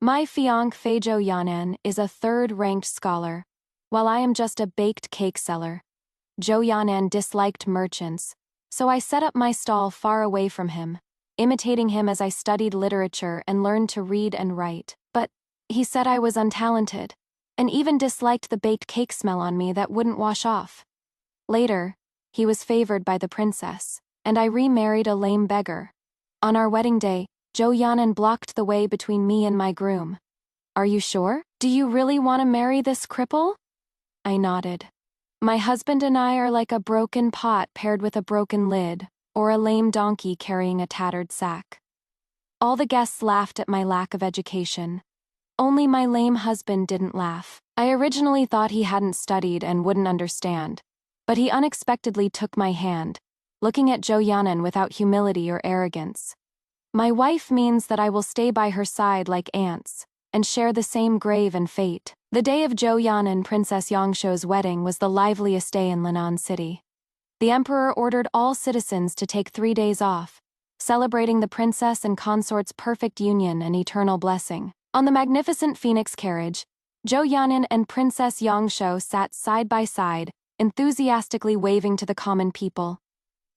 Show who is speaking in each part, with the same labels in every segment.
Speaker 1: My fiancé Zhou Yanan is a third-ranked scholar, while I am just a baked cake seller. Zhou Yanan disliked merchants, so I set up my stall far away from him, imitating him as I studied literature and learned to read and write. But he said I was untalented, and even disliked the baked cake smell on me that wouldn't wash off. Later, he was favored by the princess, and I remarried a lame beggar. On our wedding day, Zhou Yanan blocked the way between me and my groom. "Are you sure? Do you really want to marry this cripple?" I nodded. My husband and I are like a broken pot paired with a broken lid, or a lame donkey carrying a tattered sack. All the guests laughed at my lack of education. Only my lame husband didn't laugh. I originally thought he hadn't studied and wouldn't understand, but he unexpectedly took my hand, looking at Zhou Yanan without humility or arrogance. "My wife means that I will stay by her side like ants, and share the same grave and fate." The day of Zhou Yan and Princess Yangshuo's wedding was the liveliest day in Linan City. The emperor ordered all citizens to take 3 days off, celebrating the princess and consort's perfect union and eternal blessing. On the magnificent phoenix carriage, Zhou Yanan and Princess Yangshuo sat side by side, enthusiastically waving to the common people.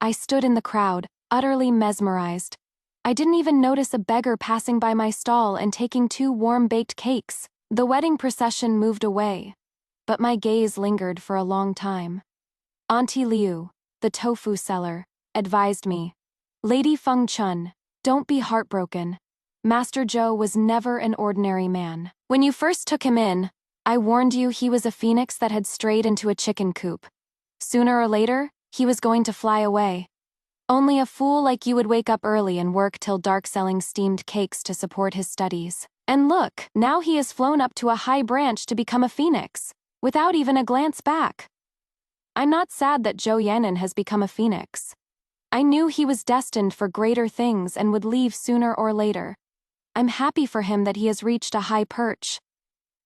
Speaker 1: I stood in the crowd, utterly mesmerized. I didn't even notice a beggar passing by my stall and taking 2 warm baked cakes. The wedding procession moved away, but my gaze lingered for a long time. Auntie Liu, the tofu seller, advised me, "Lady Feng Chun, don't be heartbroken. Master Zhou was never an ordinary man. When you first took him in, I warned you he was a phoenix that had strayed into a chicken coop. Sooner or later, he was going to fly away. Only a fool like you would wake up early and work till dark selling steamed cakes to support his studies. And look, now he has flown up to a high branch to become a phoenix, without even a glance back." I'm not sad that Zhou Yanan has become a phoenix. I knew he was destined for greater things and would leave sooner or later. I'm happy for him that he has reached a high perch.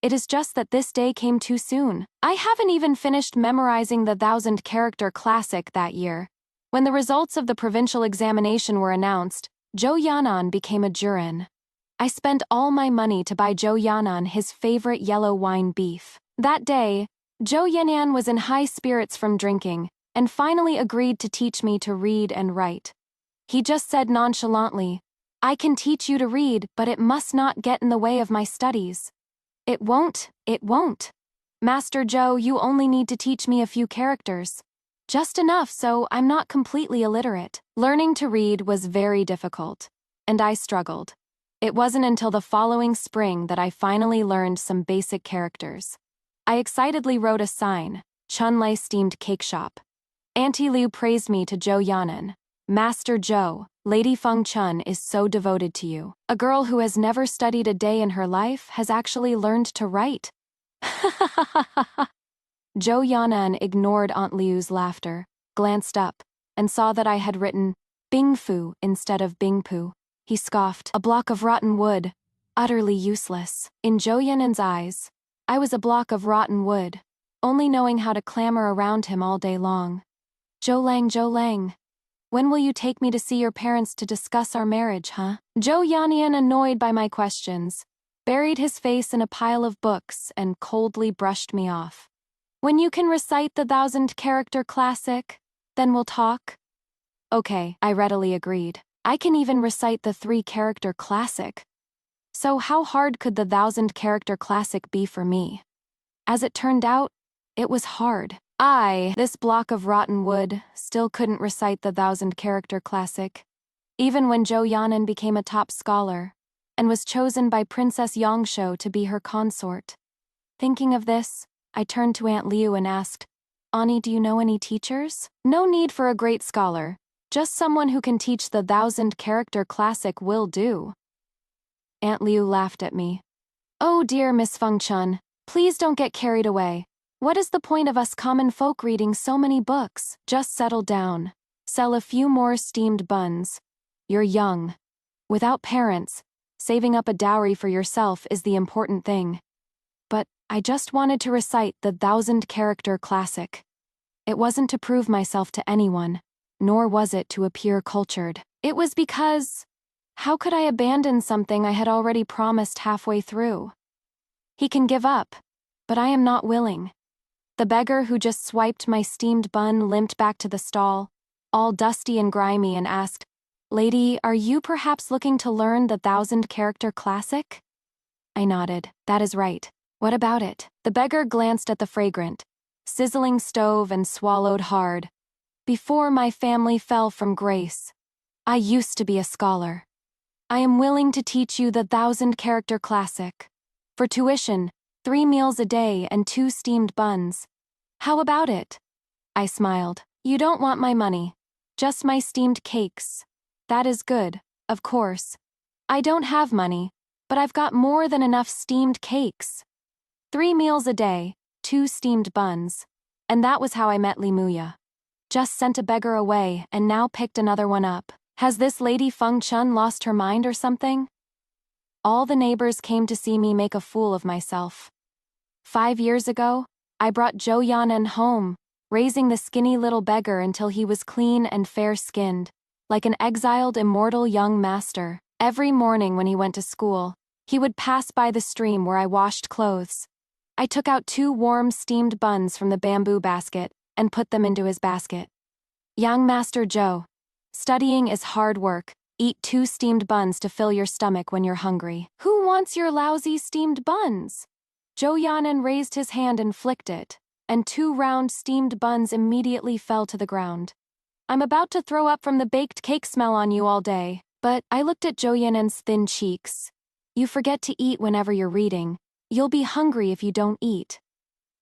Speaker 1: It is just that this day came too soon. I haven't even finished memorizing the 1,000-character classic that year. When the results of the provincial examination were announced, Zhou Yanan became a jurin. I spent all my money to buy Zhou Yanan his favorite yellow wine beef. That day, Zhou Yanan was in high spirits from drinking, and finally agreed to teach me to read and write. He just said nonchalantly, "I can teach you to read, but it must not get in the way of my studies." It won't. Master Zhou, you only need to teach me a few characters. Just enough so I'm not completely illiterate. Learning to read was very difficult, and I struggled. It wasn't until the following spring that I finally learned some basic characters. I excitedly wrote a sign, "Chunlei Steamed Cake Shop." Auntie Liu praised me to Zhou Yanan. "Master Zhou, Lady Feng Chun is so devoted to you. A girl who has never studied a day in her life has actually learned to write." Zhou Yanan ignored Aunt Liu's laughter, glanced up, and saw that I had written Bingfu instead of Bingpu. He scoffed, "A block of rotten wood. Utterly useless." In Zhou Yanan's eyes, I was a block of rotten wood, only knowing how to clamor around him all day long. Zhou Lang, when will you take me to see your parents to discuss our marriage, huh?" Zhou Yanan, annoyed by my questions, buried his face in a pile of books and coldly brushed me off. "When you can recite the 1,000-character classic, then we'll talk." Okay, I readily agreed. I can even recite the 3-character classic. So how hard could the 1,000-character classic be for me? As it turned out, it was hard. This block of rotten wood, still couldn't recite the 1,000-character classic, even when Zhou Yanan became a top scholar, and was chosen by Princess Yangshuo to be her consort. Thinking of this, I turned to Aunt Liu and asked, "Ani, do you know any teachers?" "No need for a great scholar. Just someone who can teach the 1,000-character classic will do." Aunt Liu laughed at me. "Oh dear, Miss Feng Chun, please don't get carried away. What is the point of us common folk reading so many books? Just settle down. Sell a few more steamed buns. You're young. Without parents, saving up a dowry for yourself is the important thing." But I just wanted to recite the 1,000-character classic. It wasn't to prove myself to anyone, nor was it to appear cultured. It was because How could I abandon something I had already promised halfway through? He can give up, but I am not willing. The beggar who just swiped my steamed bun limped back to the stall, all dusty and grimy, and asked, "Lady, are you perhaps looking to learn the 1,000-character classic?" I nodded. That is right. What about it? The beggar glanced at the fragrant, sizzling stove and swallowed hard. Before my family fell from grace, I used to be a scholar. I am willing to teach you the 1,000-character classic. For tuition, 3 meals a day and 2 steamed buns. How about it? I smiled. You don't want my money, just my steamed cakes. That is good, of course. I don't have money, but I've got more than enough steamed cakes. 3 meals a day, 2 steamed buns. And that was how I met Limuya. Just sent a beggar away and now picked another one up. Has this lady Feng Chun lost her mind or something? All the neighbors came to see me make a fool of myself. 5 years ago, I brought Zhou Yanen home, raising the skinny little beggar until he was clean and fair-skinned, like an exiled immortal young master. Every morning when he went to school, he would pass by the stream where I washed clothes. I took out 2 warm steamed buns from the bamboo basket and put them into his basket. Young Master Zhou, studying is hard work. Eat 2 steamed buns to fill your stomach when you're hungry. Who wants your lousy steamed buns? Zhou Yanen raised his hand and flicked it, and 2 round steamed buns immediately fell to the ground. I'm about to throw up from the baked cake smell on you all day. But I looked at Zhou Yanen's thin cheeks. You forget to eat whenever you're reading. You'll be hungry if you don't eat.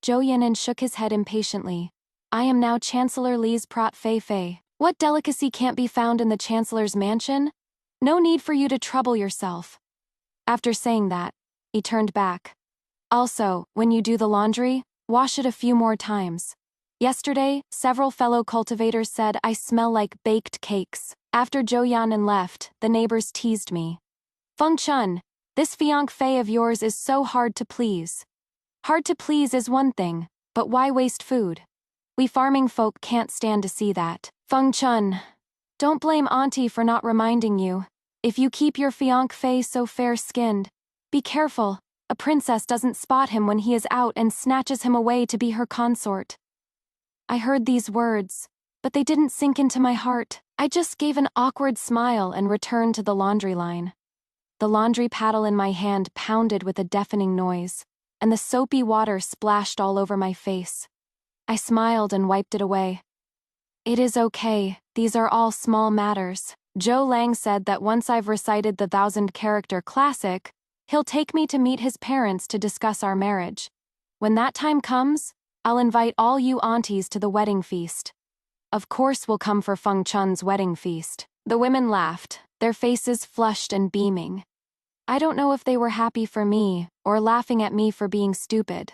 Speaker 1: Zhou Yanen shook his head impatiently. I am now Chancellor Li's Prat Fei Fei. What delicacy can't be found in the Chancellor's mansion? No need for you to trouble yourself. After saying that, he turned back. Also, when you do the laundry, wash it a few more times. Yesterday, several fellow cultivators said I smell like baked cakes. After Zhou Yanen left, the neighbors teased me. Feng Chun, this fiancé of yours is so hard to please. Hard to please is one thing, but why waste food? We farming folk can't stand to see that. Feng Chun, don't blame Auntie for not reminding you. If you keep your fiancé so fair-skinned, be careful. A princess doesn't spot him when he is out and snatches him away to be her consort. I heard these words, but they didn't sink into my heart. I just gave an awkward smile and returned to the laundry line. The laundry paddle in my hand pounded with a deafening noise, and the soapy water splashed all over my face. I smiled and wiped it away. It is okay, these are all small matters. Zhou Lang said that once I've recited the 1,000-character classic, he'll take me to meet his parents to discuss our marriage. When that time comes, I'll invite all you aunties to the wedding feast. Of course we'll come for Feng Chun's wedding feast. The women laughed, their faces flushed and beaming. I don't know if they were happy for me or laughing at me for being stupid.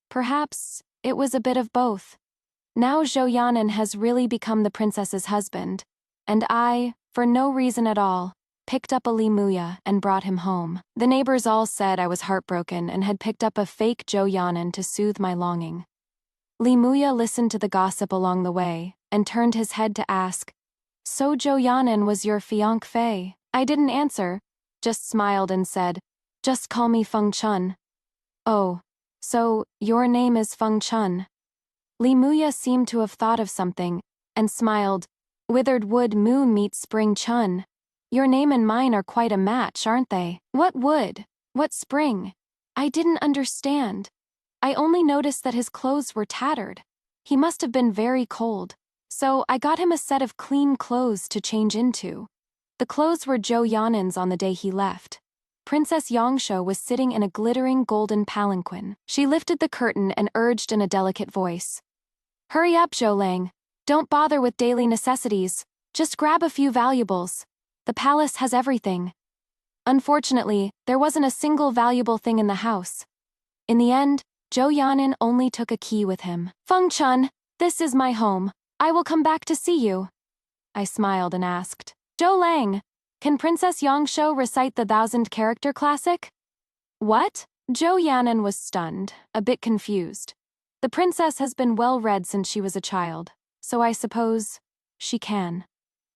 Speaker 1: Perhaps it was a bit of both. Now Zhou Yanen has really become the princess's husband, and I, for no reason at all, picked up a Limuya and brought him home. The neighbors all said I was heartbroken and had picked up a fake Zhou Yanen to soothe my longing. Limuya listened to the gossip along the way and turned his head to ask, "So Zhou Yanen was your fiancé?" I didn't answer, just smiled and said, "Just call me Feng Chun." "Oh, so your name is Feng Chun?" Limuya seemed to have thought of something and smiled. "Withered wood moon meets spring chun. Your name and mine are quite a match, aren't they?" What wood? What spring? I didn't understand. I only noticed that his clothes were tattered. He must have been very cold, so I got him a set of clean clothes to change into. The clothes were Zhou Yanen's on the day he left. Princess Yangshuo was sitting in a glittering golden palanquin. She lifted the curtain and urged in a delicate voice, "Hurry up, Zhou Lang. Don't bother with daily necessities. Just grab a few valuables. The palace has everything." Unfortunately, there wasn't a single valuable thing in the house. In the end, Zhou Yanen only took a key with him. "Feng Chun, this is my home. I will come back to see you." I smiled and asked, "Zhou Lang, can Princess Yangshuo recite the 1,000-character classic?" "What?" Zhou Yanen was stunned, a bit confused. The princess has been well read since she was a child, so I suppose she can.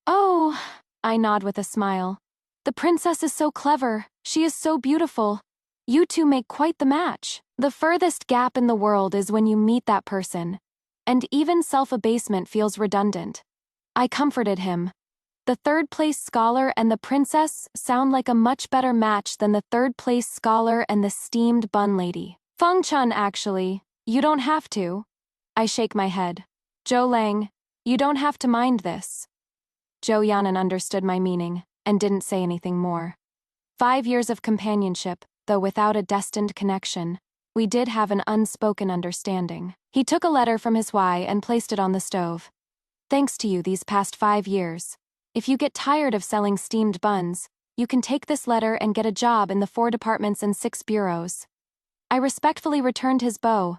Speaker 1: "Oh," I nod with a smile. The princess is so clever, she is so beautiful. You two make quite the match. The furthest gap in the world is when you meet that person. And even self-abasement feels redundant. I comforted him. The third-place scholar and the princess sound like a much better match than the third-place scholar and the steamed bun lady. Feng Chun, actually. You don't have to. I shake my head. Zhou Lang, you don't have to mind this. Zhou Yanan understood my meaning and didn't say anything more. 5 years of companionship, though without a destined connection, we did have an unspoken understanding. He took a letter from his wife and placed it on the stove. Thanks to you these past 5 years. If you get tired of selling steamed buns, you can take this letter and get a job in the 4 departments and 6 bureaus. I respectfully returned his bow.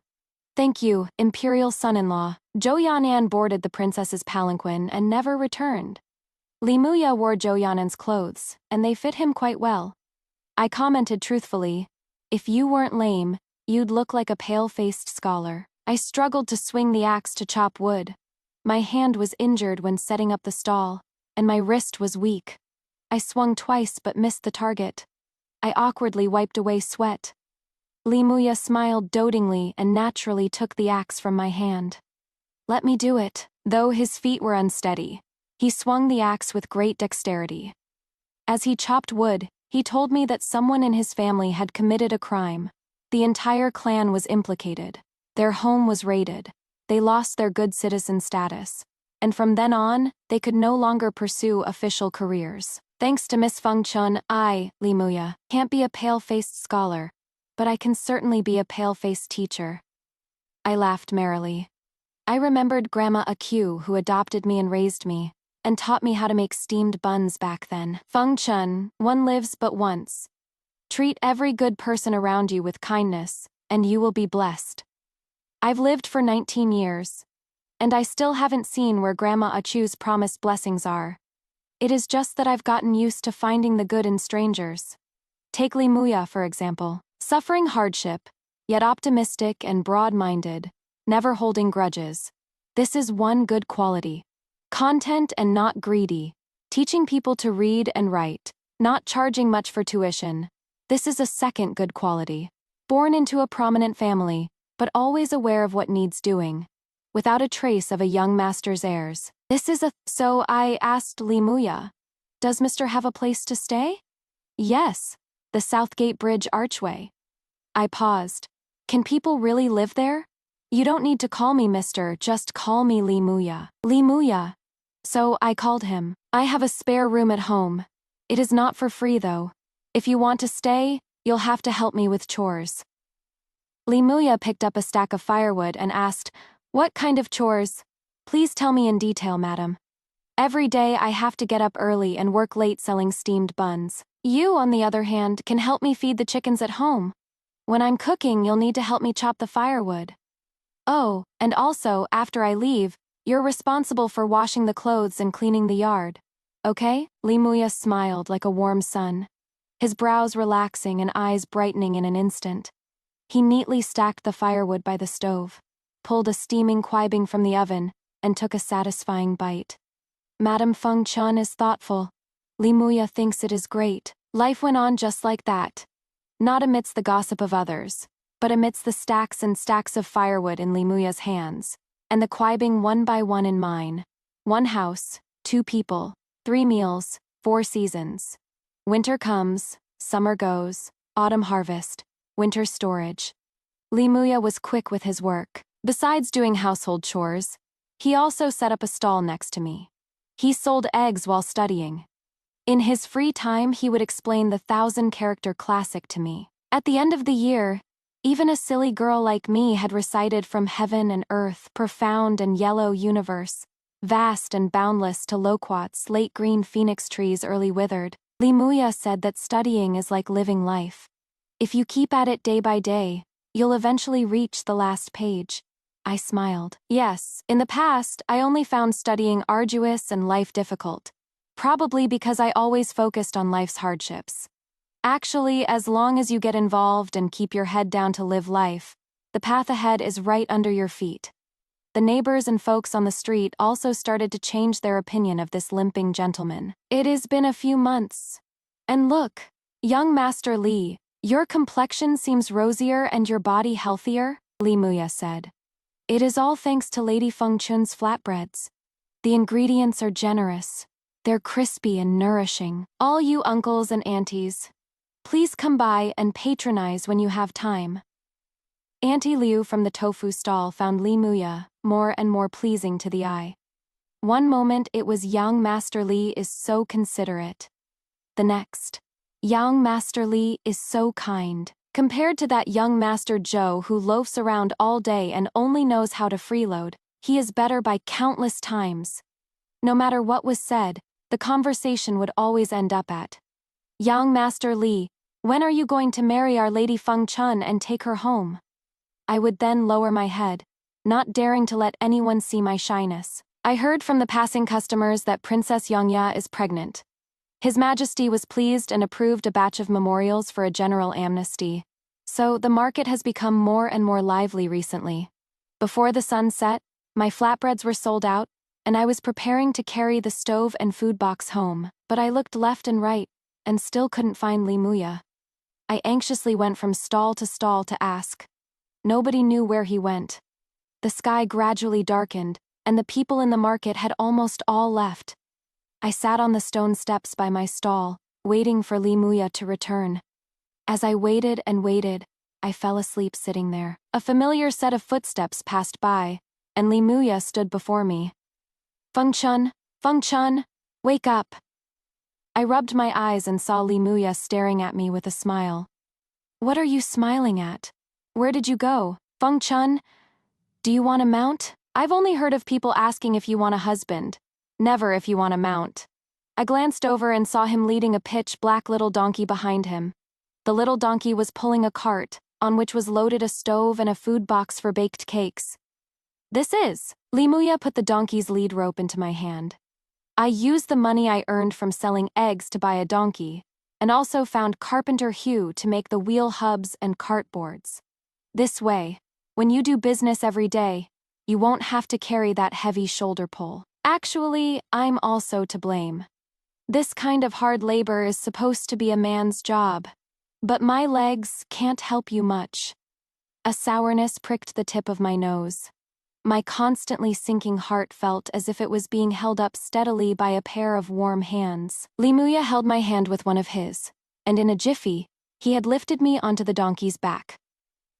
Speaker 1: Thank you, imperial son-in-law. Zhou Yanan boarded the princess's palanquin and never returned. Li Muya wore Zhou Yanan's clothes, and they fit him quite well. I commented truthfully, if you weren't lame, you'd look like a pale-faced scholar. I struggled to swing the axe to chop wood. My hand was injured when setting up the stall, and my wrist was weak. I swung twice but missed the target. I awkwardly wiped away sweat. Li Muya smiled dotingly and naturally took the axe from my hand. Let me do it. Though his feet were unsteady, he swung the axe with great dexterity. As he chopped wood, he told me that someone in his family had committed a crime. The entire clan was implicated. Their home was raided. They lost their good citizen status. And from then on, they could no longer pursue official careers. Thanks to Miss Feng Chun, I, Li Muya, can't be a pale-faced scholar, but I can certainly be a pale-faced teacher. I laughed merrily. I remembered Grandma Aq, who adopted me and raised me, and taught me how to make steamed buns back then. Feng Chun, one lives but once. Treat every good person around you with kindness, and you will be blessed. I've lived for 19 years. And I still haven't seen where Grandma Aq's promised blessings are. It is just that I've gotten used to finding the good in strangers. Take Li Muya, for example. Suffering hardship, yet optimistic and broad-minded, never holding grudges. This is one good quality. Content and not greedy. Teaching people to read and write, not charging much for tuition. This is a second good quality. Born into a prominent family, but always aware of what needs doing. Without a trace of a young master's heirs. So I asked Li Muya, does Mr. have a place to stay? Yes, the Southgate Bridge archway. I paused. Can people really live there? You don't need to call me Mr., just call me Li Muya. Li Muya. So I called him. I have a spare room at home. It is not for free though. If you want to stay, you'll have to help me with chores. Li Muya picked up a stack of firewood and asked, what kind of chores? Please tell me in detail, madam. Every day I have to get up early and work late selling steamed buns. You, on the other hand, can help me feed the chickens at home. When I'm cooking, you'll need to help me chop the firewood. Oh, and also, after I leave, you're responsible for washing the clothes and cleaning the yard. Okay? Li Muya smiled like a warm sun. His brows relaxing and eyes brightening in an instant. He neatly stacked the firewood by the stove, pulled a steaming quibing from the oven, and took a satisfying bite. Madame Feng Chun is thoughtful. Li Muya thinks it is great. Life went on just like that. Not amidst the gossip of others, but amidst the stacks and stacks of firewood in Li Muya's hands, and the quibing one by one in mine. 1 house, 2 people, 3 meals, 4 seasons. Winter comes, summer goes, autumn harvest, winter storage. Li Muya was quick with his work. Besides doing household chores, he also set up a stall next to me. He sold eggs while studying. In his free time, he would explain the 1,000-character classic to me. At the end of the year, even a silly girl like me had recited from heaven and earth, profound and yellow universe, vast and boundless to loquats, late green phoenix trees early withered. Li Muya said that studying is like living life. If you keep at it day by day, you'll eventually reach the last page. I smiled. Yes, in the past, I only found studying arduous and life difficult. Probably because I always focused on life's hardships. Actually, as long as you get involved and keep your head down to live life, the path ahead is right under your feet. The neighbors and folks on the street also started to change their opinion of this limping gentleman. It has been a few months. And look, young Master Li, your complexion seems rosier and your body healthier, Li Muya said. It is all thanks to Lady Feng Chun's flatbreads. The ingredients are generous. They're crispy and nourishing. All you uncles and aunties, please come by and patronize when you have time. Auntie Liu from the tofu stall found Li Muya more and more pleasing to the eye. One moment it was young Master Li is so considerate. The next, young Master Li is so kind. Compared to that young Master Zhou who loafs around all day and only knows how to freeload, he is better by countless times. No matter what was said, the conversation would always end up at, "Young Master Li, when are you going to marry our Lady Feng Chun and take her home?" I would then lower my head, not daring to let anyone see my shyness. I heard from the passing customers that Princess Yongya is pregnant. His Majesty was pleased and approved a batch of memorials for a general amnesty. So the market has become more and more lively recently. Before the sun set, my flatbreads were sold out, and I was preparing to carry the stove and food box home, but I looked left and right, and still couldn't find Li Muya. I anxiously went from stall to ask. Nobody knew where he went. The sky gradually darkened, and the people in the market had almost all left. I sat on the stone steps by my stall, waiting for Li Muya to return. As I waited and waited, I fell asleep sitting there. A familiar set of footsteps passed by, and Li Muya stood before me. Feng Chun, wake up!" I rubbed my eyes and saw Li Muya staring at me with a smile. "What are you smiling at? Where did you go? Feng Chun, do you want a mount? I've only heard of people asking if you want a husband, never if you want a mount." I glanced over and saw him leading a pitch-black little donkey behind him. The little donkey was pulling a cart, on which was loaded a stove and a food box for baked cakes. "This is." Li Muya put the donkey's lead rope into my hand. I used the money I earned from selling eggs to buy a donkey, and also found Carpenter Hugh to make the wheel hubs and cart boards. This way, when you do business every day, you won't have to carry that heavy shoulder pull. Actually, I'm also to blame. This kind of hard labor is supposed to be a man's job. But my legs can't help you much. A sourness pricked the tip of my nose. My constantly sinking heart felt as if it was being held up steadily by a pair of warm hands. Li Muya held my hand with one of his, and in a jiffy, he had lifted me onto the donkey's back.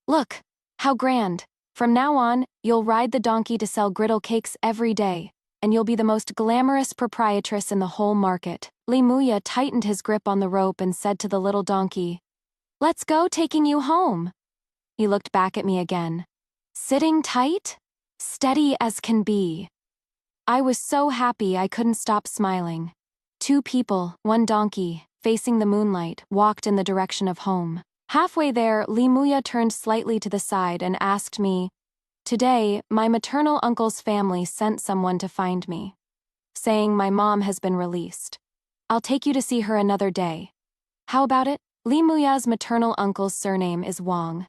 Speaker 1: "Look, how grand! From now on, you'll ride the donkey to sell griddle cakes every day, and you'll be the most glamorous proprietress in the whole market." Li Muya tightened his grip on the rope and said to the little donkey, "Let's go, taking you home." He looked back at me again. Sitting tight? Steady as can be. I was so happy I couldn't stop smiling. Two people, one donkey, facing the moonlight, walked in the direction of home. Halfway there, Li Muya turned slightly to the side and asked me, "Today, my maternal uncle's family sent someone to find me, saying my mom has been released. I'll take you to see her another day. How about it?" Li Muya's maternal uncle's surname is Wang.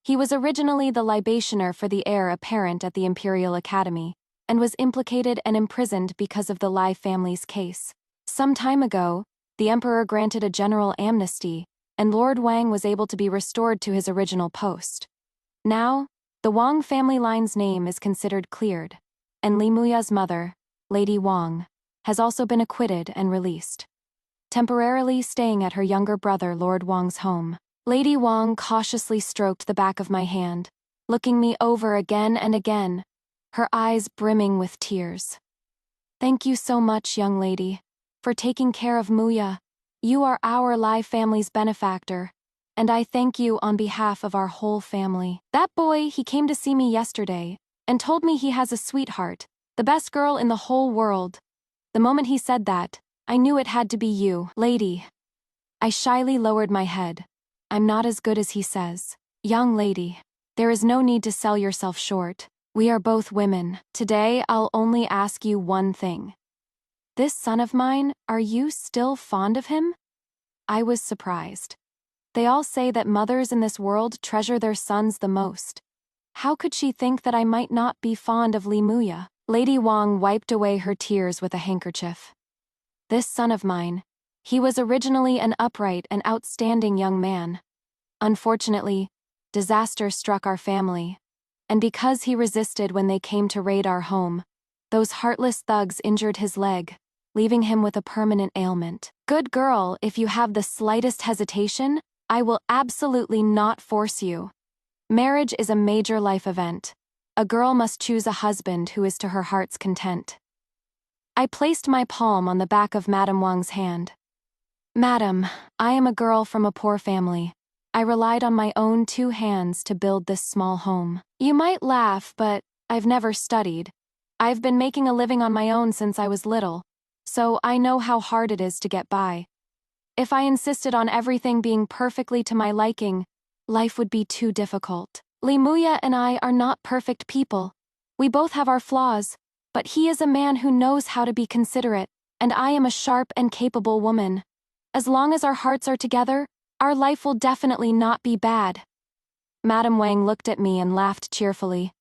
Speaker 1: He was originally the libationer for the heir apparent at the Imperial Academy, and was implicated and imprisoned because of the Lai family's case. Some time ago, the emperor granted a general amnesty, and Lord Wang was able to be restored to his original post. Now, the Wang family line's name is considered cleared, and Li Muya's mother, Lady Wang, has also been acquitted and released, temporarily staying at her younger brother Lord Wang's home. Lady Wang cautiously stroked the back of my hand, looking me over again and again, her eyes brimming with tears. "Thank you so much, young lady, for taking care of Muya. You are our Lai family's benefactor, and I thank you on behalf of our whole family. That boy, he came to see me yesterday, and told me he has a sweetheart, the best girl in the whole world. The moment he said that, I knew it had to be you, lady." I shyly lowered my head. "I'm not as good as he says. Young lady, there is no need to sell yourself short. We are both women. Today I'll only ask you one thing. This son of mine, are you still fond of him?" I was surprised. They all say that mothers in this world treasure their sons the most. How could she think that I might not be fond of Li Muya? Lady Wang wiped away her tears with a handkerchief. "This son of mine, He was originally an upright and outstanding young man. Unfortunately, disaster struck our family. And because he resisted when they came to raid our home, those heartless thugs injured his leg, leaving him with a permanent ailment. Good girl, if you have the slightest hesitation, I will absolutely not force you. Marriage is a major life event. A girl must choose a husband who is to her heart's content. I placed my palm on the back of Madame Wang's hand. Madam, I am a girl from a poor family. I relied on my own 2 hands to build this small home. You might laugh, but I've never studied. I've been making a living on my own since I was little, so I know how hard it is to get by. If I insisted on everything being perfectly to my liking, life would be too difficult. Li Muya and I are not perfect people. We both have our flaws, but he is a man who knows how to be considerate, and I am a sharp and capable woman. As long as our hearts are together, our life will definitely not be bad. Madame Wang looked at me and laughed cheerfully.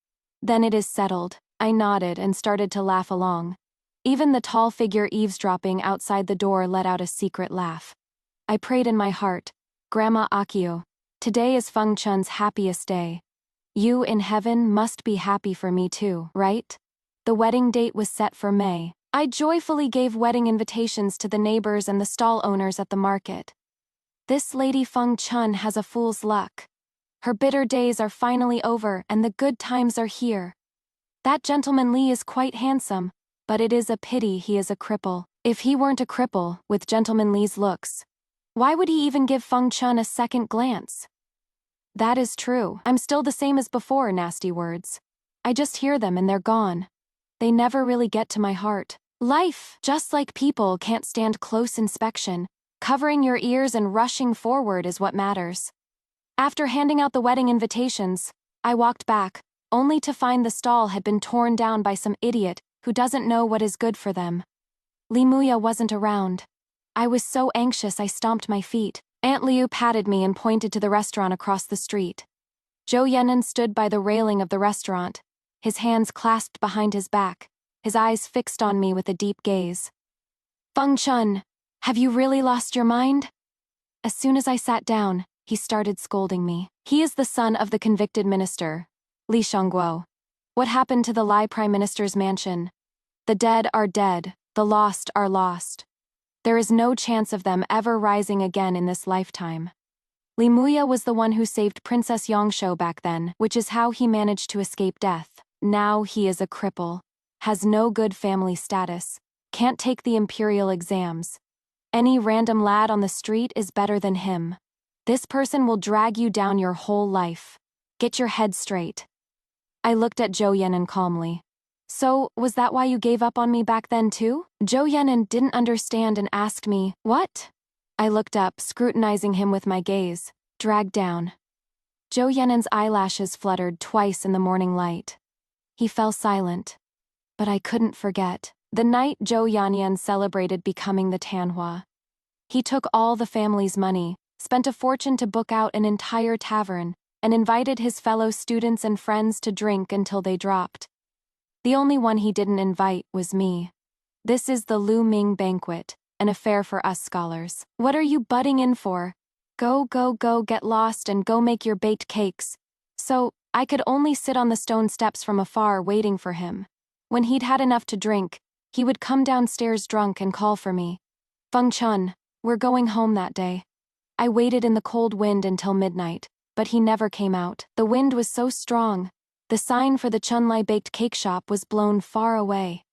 Speaker 1: Then it is settled. I nodded and started to laugh along. Even the tall figure eavesdropping outside the door let out a secret laugh. I prayed in my heart, Grandma Akio, today is Feng Chun's happiest day. You in heaven must be happy for me too, right? The wedding date was set for May. I joyfully gave wedding invitations to the neighbors and the stall owners at the market. This Lady Feng Chun has a fool's luck. Her bitter days are finally over and the good times are here. That gentleman Li is quite handsome, but it is a pity he is a cripple. If he weren't a cripple, with gentleman Li's looks, why would he even give Feng Chun a second glance? That is true. I'm still the same as before, nasty words. I just hear them and they're gone. They never really get to my heart. Life, just like people, can't stand close inspection. Covering your ears and rushing forward is what matters. After handing out the wedding invitations, I walked back, only to find the stall had been torn down by some idiot who doesn't know what is good for them. Li Muya wasn't around. I was so anxious I stomped my feet. Aunt Liu patted me and pointed to the restaurant across the street. Zhou Yan'an stood by the railing of the restaurant, his hands clasped behind his back, his eyes fixed on me with a deep gaze. Feng Chun, have you really lost your mind? As soon as I sat down, he started scolding me. He is the son of the convicted minister, Li Shangguo. What happened to the Lai Prime Minister's mansion? The dead are dead, the lost are lost. There is no chance of them ever rising again in this lifetime. Li Muya was the one who saved Princess Yongshou back then, which is how he managed to escape death. Now he is a cripple, has no good family status, can't take the imperial exams. Any random lad on the street is better than him. This person will drag you down your whole life. Get your head straight. I looked at Zhou Yan'an calmly. So, was that why you gave up on me back then too? Zhou Yan'an didn't understand and asked me, what? I looked up, scrutinizing him with my gaze, dragged down. Zhou Yan'an's eyelashes fluttered twice in the morning light. He fell silent. But I couldn't forget the night Zhou Yan'an celebrated becoming the Tanhua. He took all the family's money, spent a fortune to book out an entire tavern, and invited his fellow students and friends to drink until they dropped. The only one he didn't invite was me. This is the Lu Ming banquet, an affair for us scholars. What are you butting in for? Go, go, go, get lost and go make your baked cakes. So, I could only sit on the stone steps from afar waiting for him. When he'd had enough to drink, he would come downstairs drunk and call for me. Feng Chun, we're going home that day. I waited in the cold wind until midnight, but he never came out. The wind was so strong. The sign for the Chunlai baked cake shop was blown far away.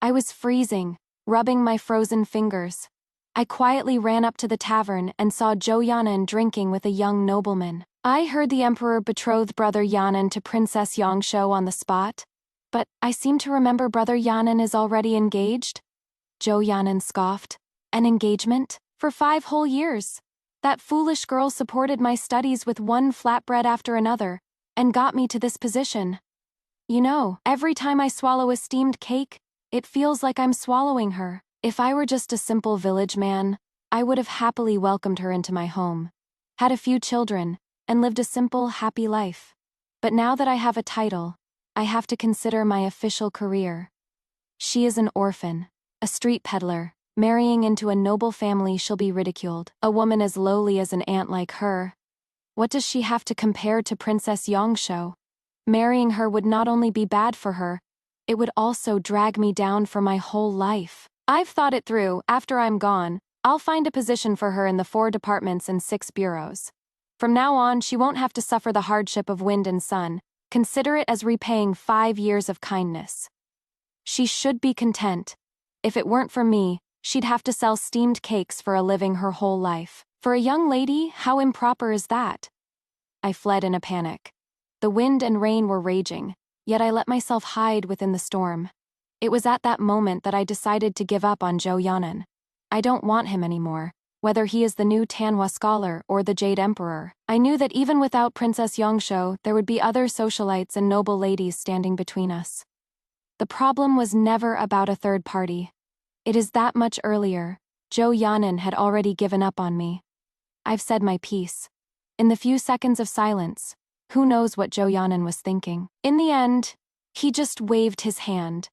Speaker 1: I was freezing, rubbing my frozen fingers. I quietly ran up to the tavern and saw Zhou Yan'an drinking with a young nobleman. I heard the emperor betrothed brother Yan'an to Princess Yongshou on the spot, but I seem to remember brother Yan'an is already engaged. Zhou Yan'an scoffed. An engagement? For 5 whole years. That foolish girl supported my studies with one flatbread after another, and got me to this position. You know, every time I swallow a steamed cake, it feels like I'm swallowing her. If I were just a simple village man, I would have happily welcomed her into my home, had a few children, and lived a simple, happy life. But now that I have a title, I have to consider my official career. She is an orphan, a street peddler, Marrying into a noble family, she'll be ridiculed. A woman as lowly as an ant like her. What does she have to compare to Princess Yongsho? Marrying her would not only be bad for her, it would also drag me down for my whole life. I've thought it through. After I'm gone, I'll find a position for her in the 4 departments and 6 bureaus. From now on, she won't have to suffer the hardship of wind and sun. Consider it as repaying 5 years of kindness. She should be content. If it weren't for me, she'd have to sell steamed cakes for a living her whole life. For a young lady, how improper is that? I fled in a panic. The wind and rain were raging, yet I let myself hide within the storm. It was at that moment that I decided to give up on Zhou Yanan. I don't want him anymore, whether he is the new Tanhua scholar or the Jade Emperor. I knew that even without Princess Yongsho, there would be other socialites and noble ladies standing between us. The problem was never about a third party. It is that much earlier. Zhou Yanan had already given up on me. I've said my piece. In the few seconds of silence, who knows what Zhou Yanan was thinking? In the end, he just waved his hand.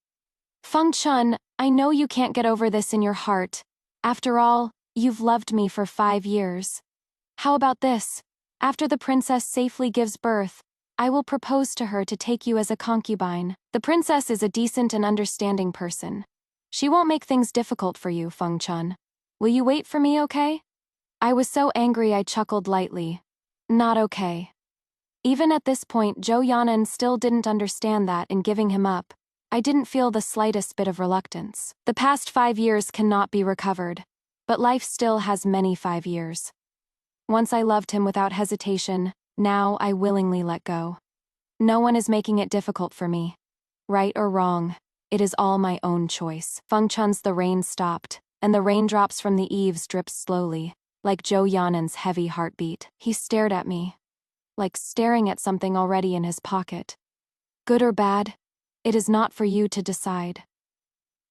Speaker 1: Feng Chun, I know you can't get over this in your heart. After all, you've loved me for 5 years. How about this? After the princess safely gives birth, I will propose to her to take you as a concubine. The princess is a decent and understanding person. She won't make things difficult for you, Feng Chun. Will you wait for me, okay? I was so angry I chuckled lightly. Not okay. Even at this point, Zhou Yanan still didn't understand that in giving him up, I didn't feel the slightest bit of reluctance. The past 5 years cannot be recovered, but life still has many 5 years. Once I loved him without hesitation, now I willingly let go. No one is making it difficult for me. Right or wrong, it is all my own choice. Feng Chun's The rain stopped, and the raindrops from the eaves dripped slowly, like Zhou Yanan's heavy heartbeat. He stared at me, like staring at something already in his pocket. Good or bad, it is not for you to decide.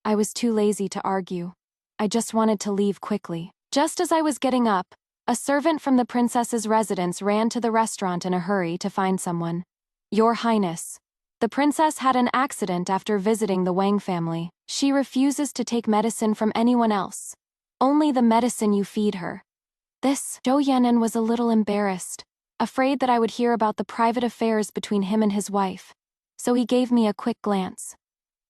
Speaker 1: I was too lazy to argue. I just wanted to leave quickly. Just as I was getting up, a servant from the princess's residence ran to the restaurant in a hurry to find someone. Your Highness, the princess had an accident after visiting the Wang family. She refuses to take medicine from anyone else. Only the medicine you feed her. Zhou Yanan was a little embarrassed, afraid that I would hear about the private affairs between him and his wife, so he gave me a quick glance.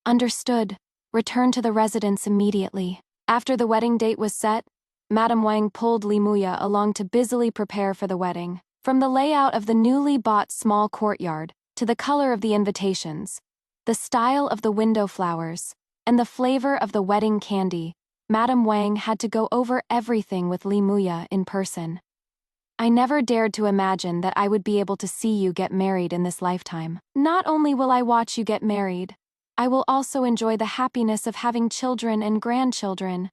Speaker 1: Understood. Return to the residence immediately. After the wedding date was set, Madame Wang pulled Li Muya along to busily prepare for the wedding. From the layout of the newly bought small courtyard, to the color of the invitations, the style of the window flowers, and the flavor of the wedding candy, Madame Wang had to go over everything with Li Muya in person. I never dared to imagine that I would be able to see you get married in this lifetime. Not only will I watch you get married, I will also enjoy the happiness of having children and grandchildren.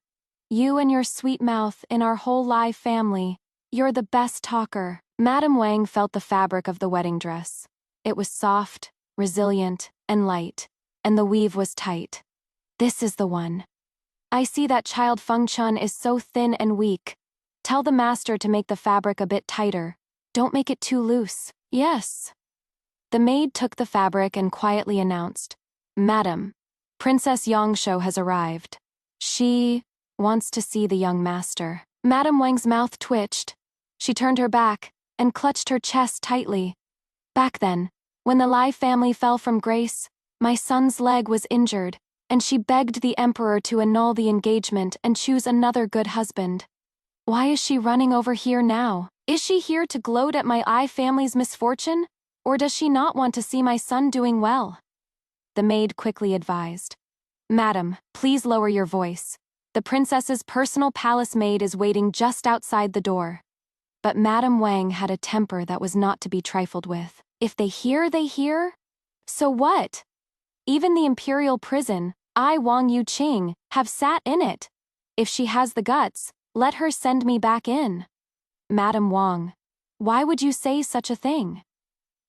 Speaker 1: You and your sweet mouth in our whole live family. You're the best talker. Madame Wang felt the fabric of the wedding dress. It was soft, resilient, and light, and the weave was tight. This is the one. I see that child Feng Chun is so thin and weak. Tell the master to make the fabric a bit tighter. Don't make it too loose. Yes. The maid took the fabric and quietly announced, Madam, Princess Yongsho has arrived. She wants to see the young master. Madame Wang's mouth twitched. She turned her back and clutched her chest tightly. Back then, when the Lai family fell from grace, my son's leg was injured, and she begged the emperor to annul the engagement and choose another good husband. Why is she running over here now? Is she here to gloat at my Ai family's misfortune? Or does she not want to see my son doing well? The maid quickly advised. Madam, please lower your voice. The princess's personal palace maid is waiting just outside the door. But Madame Wang had a temper that was not to be trifled with. If they hear, they hear? So what? Even the imperial prison, I Wang Yuqing, have sat in it. If she has the guts, let her send me back in. Madame Wang, why would you say such a thing?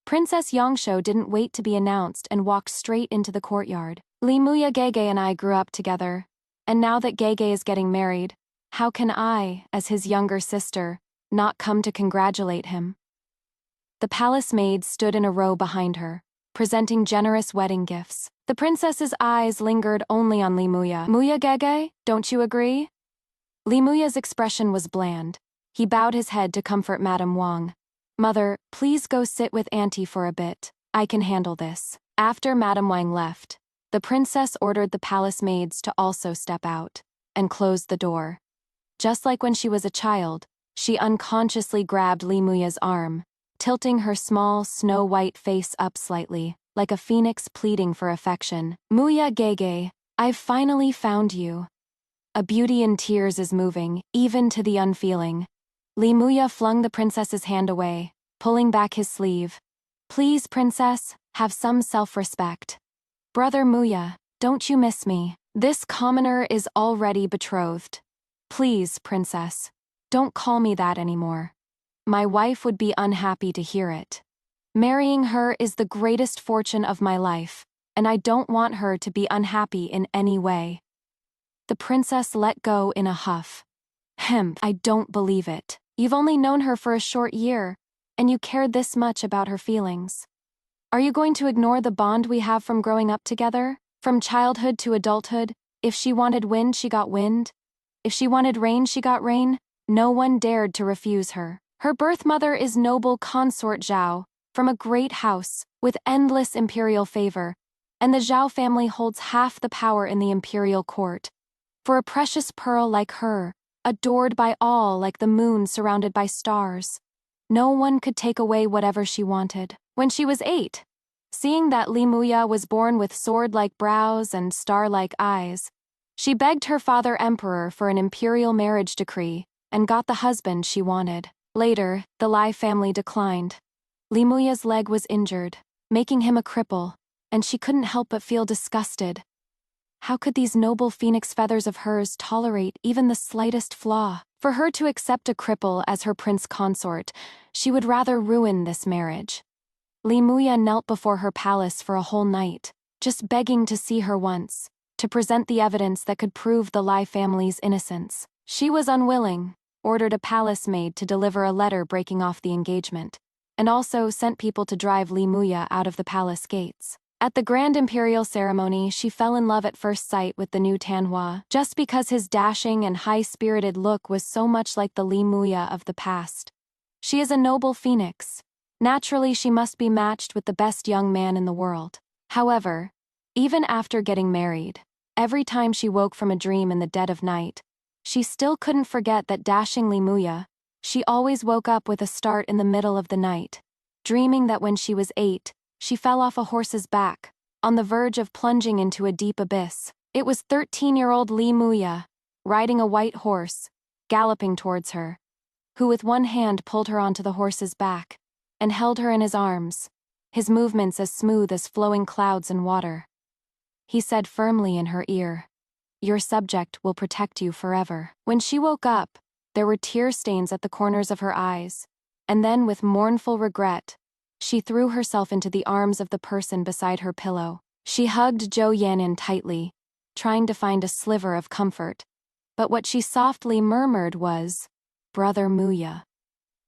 Speaker 1: Princess Yongsho didn't wait to be announced and walked straight into the courtyard. Li Muya Gege and I grew up together, and now that Gege is getting married, how can I, as his younger sister, not come to congratulate him? The palace maids stood in a row behind her, presenting generous wedding gifts. The princess's eyes lingered only on Li Muya. Muya Gege, don't you agree? Li Muya's expression was bland. He bowed his head to comfort Madame Wang. Mother, please go sit with Auntie for a bit. I can handle this. After Madame Wang left, the princess ordered the palace maids to also step out and closed the door. Just like when she was a child, she unconsciously grabbed Li Muya's arm, tilting her small, snow-white face up slightly, like a phoenix pleading for affection. Muya Gege, I've finally found you. A beauty in tears is moving, even to the unfeeling. Li Muya flung the princess's hand away, pulling back his sleeve. Please, princess, have some self-respect. Brother Muya, don't you miss me? This commoner is already betrothed. Please, princess, don't call me that anymore. My wife would be unhappy to hear it. Marrying her is the greatest fortune of my life, and I don't want her to be unhappy in any way. The princess let go in a huff. I don't believe it. You've only known her for a short year, and you cared this much about her feelings. Are you going to ignore the bond we have from growing up together? From childhood to adulthood, if she wanted wind, she got wind. If she wanted rain, she got rain. No one dared to refuse her. Her birth mother is noble consort Zhao, from a great house, with endless imperial favor, and the Zhao family holds half the power in the imperial court. For a precious pearl like her, adored by all like the moon surrounded by stars, no one could take away whatever she wanted. When she was 8, seeing that Li Muya was born with sword-like brows and star-like eyes, she begged her father emperor for an imperial marriage decree and got the husband she wanted. Later, the Lai family declined. Li Muya's leg was injured, making him a cripple, and she couldn't help but feel disgusted. How could these noble phoenix feathers of hers tolerate even the slightest flaw? For her to accept a cripple as her prince consort, she would rather ruin this marriage. Li Muya knelt before her palace for a whole night, just begging to see her once, to present the evidence that could prove the Lai family's innocence. She was unwilling, ordered a palace maid to deliver a letter breaking off the engagement, and also sent people to drive Li Muya out of the palace gates. At the grand imperial ceremony, she fell in love at first sight with the new Tanhua, just because his dashing and high-spirited look was so much like the Li Muya of the past. She is a noble phoenix. Naturally, she must be matched with the best young man in the world. However, even after getting married, every time she woke from a dream in the dead of night, she still couldn't forget that dashing Li Muya. She always woke up with a start in the middle of the night, dreaming that when she was 8, she fell off a horse's back, on the verge of plunging into a deep abyss. It was 13-year-old Li Muya, riding a white horse, galloping towards her, who with one hand pulled her onto the horse's back, and held her in his arms, his movements as smooth as flowing clouds in water. He said firmly in her ear, "Your subject will protect you forever." When she woke up, there were tear stains at the corners of her eyes, and then with mournful regret, she threw herself into the arms of the person beside her pillow. She hugged Zhou Yanin tightly, trying to find a sliver of comfort, but what she softly murmured was, "Brother Muya."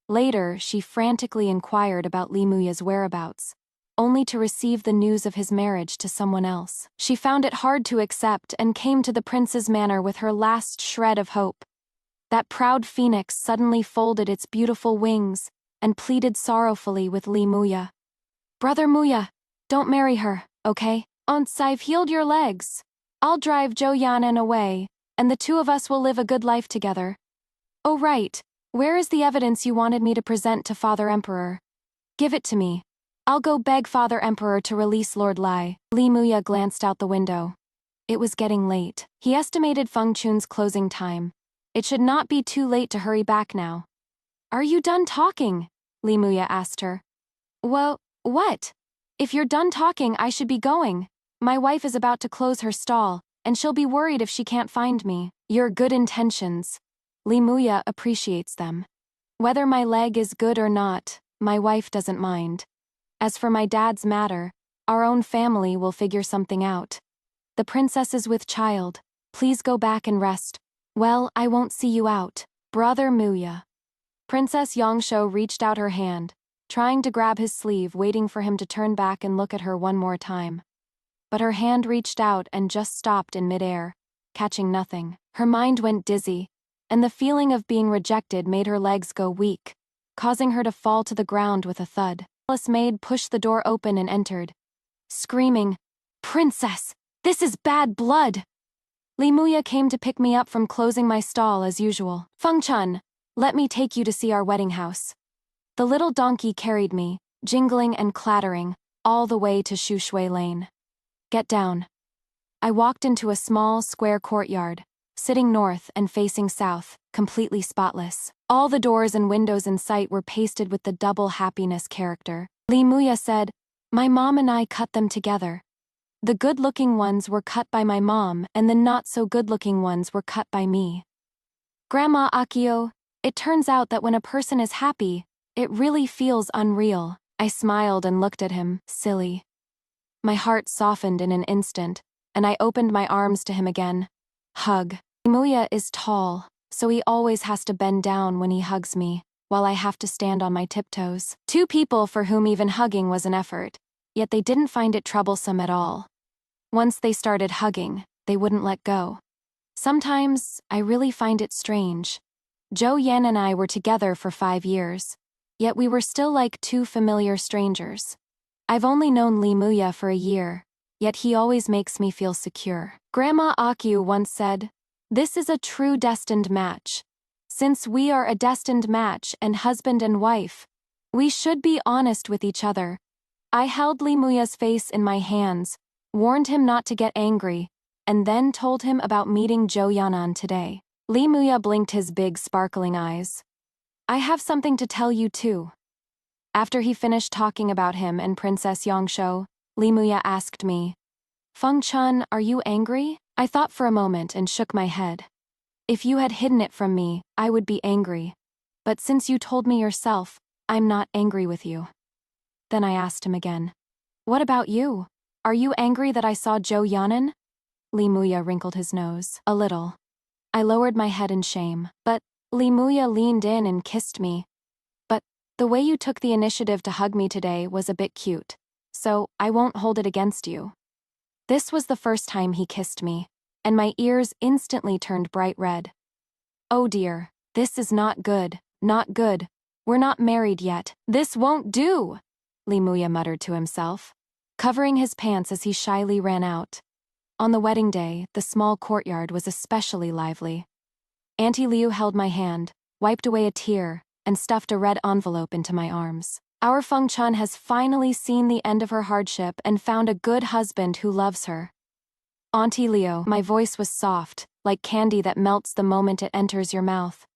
Speaker 1: Later, she frantically inquired about Li Muya's whereabouts, only to receive the news of his marriage to someone else. She found it hard to accept and came to the prince's manor with her last shred of hope. That proud phoenix suddenly folded its beautiful wings and pleaded sorrowfully with Li Muya. "Brother Muya, don't marry her, okay? Once I've healed your legs, I'll drive Zhou Yanan away, and the two of us will live a good life together. Oh right, where is the evidence you wanted me to present to Father Emperor? Give it to me. I'll go beg Father Emperor to release Lord Lai." Li Muya glanced out the window. It was getting late. He estimated Feng Chun's closing time. It should not be too late to hurry back now. "Are you done talking?" Li Muya asked her. "Well, what? If you're done talking, I should be going. My wife is about to close her stall, and she'll be worried if she can't find me." "Your good intentions. Li Muya appreciates them. Whether my leg is good or not, my wife doesn't mind. As for my dad's matter, our own family will figure something out. The princess is with child. Please go back and rest." "Well, I won't see you out, Brother Muya." Princess Yangshuo reached out her hand, trying to grab his sleeve, waiting for him to turn back and look at her one more time. But her hand reached out and just stopped in midair, catching nothing. Her mind went dizzy, and the feeling of being rejected made her legs go weak, causing her to fall to the ground with a thud. Alice maid pushed the door open and entered, screaming, "Princess, this is bad blood!" Li Muya came to pick me up from closing my stall as usual. "Feng Chun, let me take you to see our wedding house." The little donkey carried me, jingling and clattering, all the way to Shushui Lane. "Get down." I walked into a small, square courtyard, sitting north and facing south, completely spotless. All the doors and windows in sight were pasted with the double happiness character. Li Muya said, "My mom and I cut them together. The good-looking ones were cut by my mom, and the not-so-good-looking ones were cut by me." "Grandma Akio, it turns out that when a person is happy, it really feels unreal." I smiled and looked at him, silly. My heart softened in an instant, and I opened my arms to him again. Hug. Muya is tall, so he always has to bend down when he hugs me, while I have to stand on my tiptoes. Two people for whom even hugging was an effort, yet they didn't find it troublesome at all. Once they started hugging, they wouldn't let go. Sometimes, I really find it strange. Zhou Yan and I were together for 5 years, yet we were still like two familiar strangers. I've only known Li Muya for a year, yet he always makes me feel secure. Grandma Akyu once said, "This is a true destined match. Since we are a destined match and husband and wife, we should be honest with each other." I held Li Muya's face in my hands, warned him not to get angry, and then told him about meeting Zhou Yanan today. Li Muya blinked his big sparkling eyes. "I have something to tell you too." After he finished talking about him and Princess Yongshou, Li Muya asked me, "Feng Chun, are you angry?" I thought for a moment and shook my head. "If you had hidden it from me, I would be angry. But since you told me yourself, I'm not angry with you." Then I asked him again, "What about you? Are you angry that I saw Zhou Yanan?" Li Muya wrinkled his nose. "A little." I lowered my head in shame. "But," Li Muya leaned in and kissed me. "But, the way you took the initiative to hug me today was a bit cute. So, I won't hold it against you." This was the first time he kissed me, and my ears instantly turned bright red. "Oh dear, this is not good, not good. We're not married yet. This won't do," Li Muya muttered to himself, covering his pants as he shyly ran out. On the wedding day, the small courtyard was especially lively. Auntie Liu held my hand, wiped away a tear, and stuffed a red envelope into my arms. "Our Feng Chun has finally seen the end of her hardship and found a good husband who loves her." "Auntie Liu," my voice was soft, like candy that melts the moment it enters your mouth.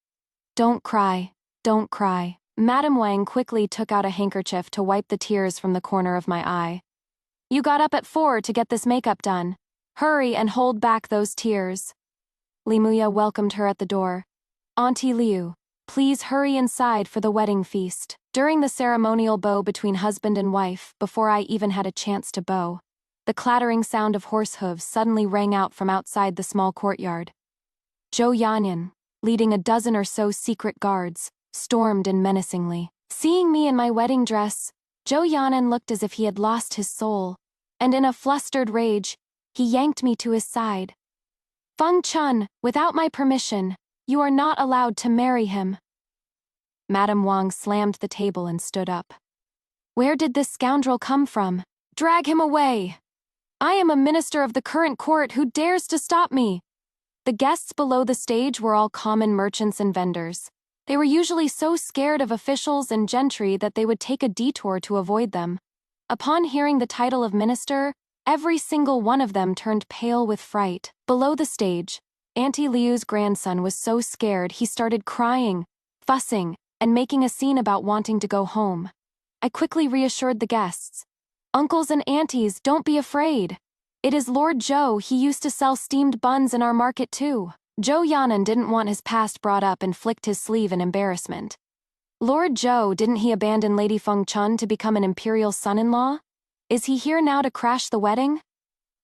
Speaker 1: "Don't cry, don't cry." Madame Wang quickly took out a handkerchief to wipe the tears from the corner of my eye. "You got up at 4 to get this makeup done. Hurry and hold back those tears." Li Muya welcomed her at the door. "Auntie Liu, please hurry inside for the wedding feast." During the ceremonial bow between husband and wife, before I even had a chance to bow, the clattering sound of horse hooves suddenly rang out from outside the small courtyard. Zhou Yanan, leading a dozen or so secret guards, stormed in menacingly. Seeing me in my wedding dress, Zhou Yanan looked as if he had lost his soul, and in a flustered rage, he yanked me to his side. "Feng Chun, without my permission, you are not allowed to marry him." Madame Wang slammed the table and stood up. "Where did this scoundrel come from? Drag him away! I am a minister of the current court. Who dares to stop me?" The guests below the stage were all common merchants and vendors. They were usually so scared of officials and gentry that they would take a detour to avoid them. Upon hearing the title of minister, every single one of them turned pale with fright. Below the stage, Auntie Liu's grandson was so scared he started crying, fussing, and making a scene about wanting to go home. I quickly reassured the guests. "Uncles and aunties, don't be afraid. It is Lord Zhou. He used to sell steamed buns in our market too." Zhou Yanan didn't want his past brought up and flicked his sleeve in embarrassment. "Lord Zhou, didn't he abandon Lady Feng Chun to become an imperial son-in-law? Is he here now to crash the wedding?"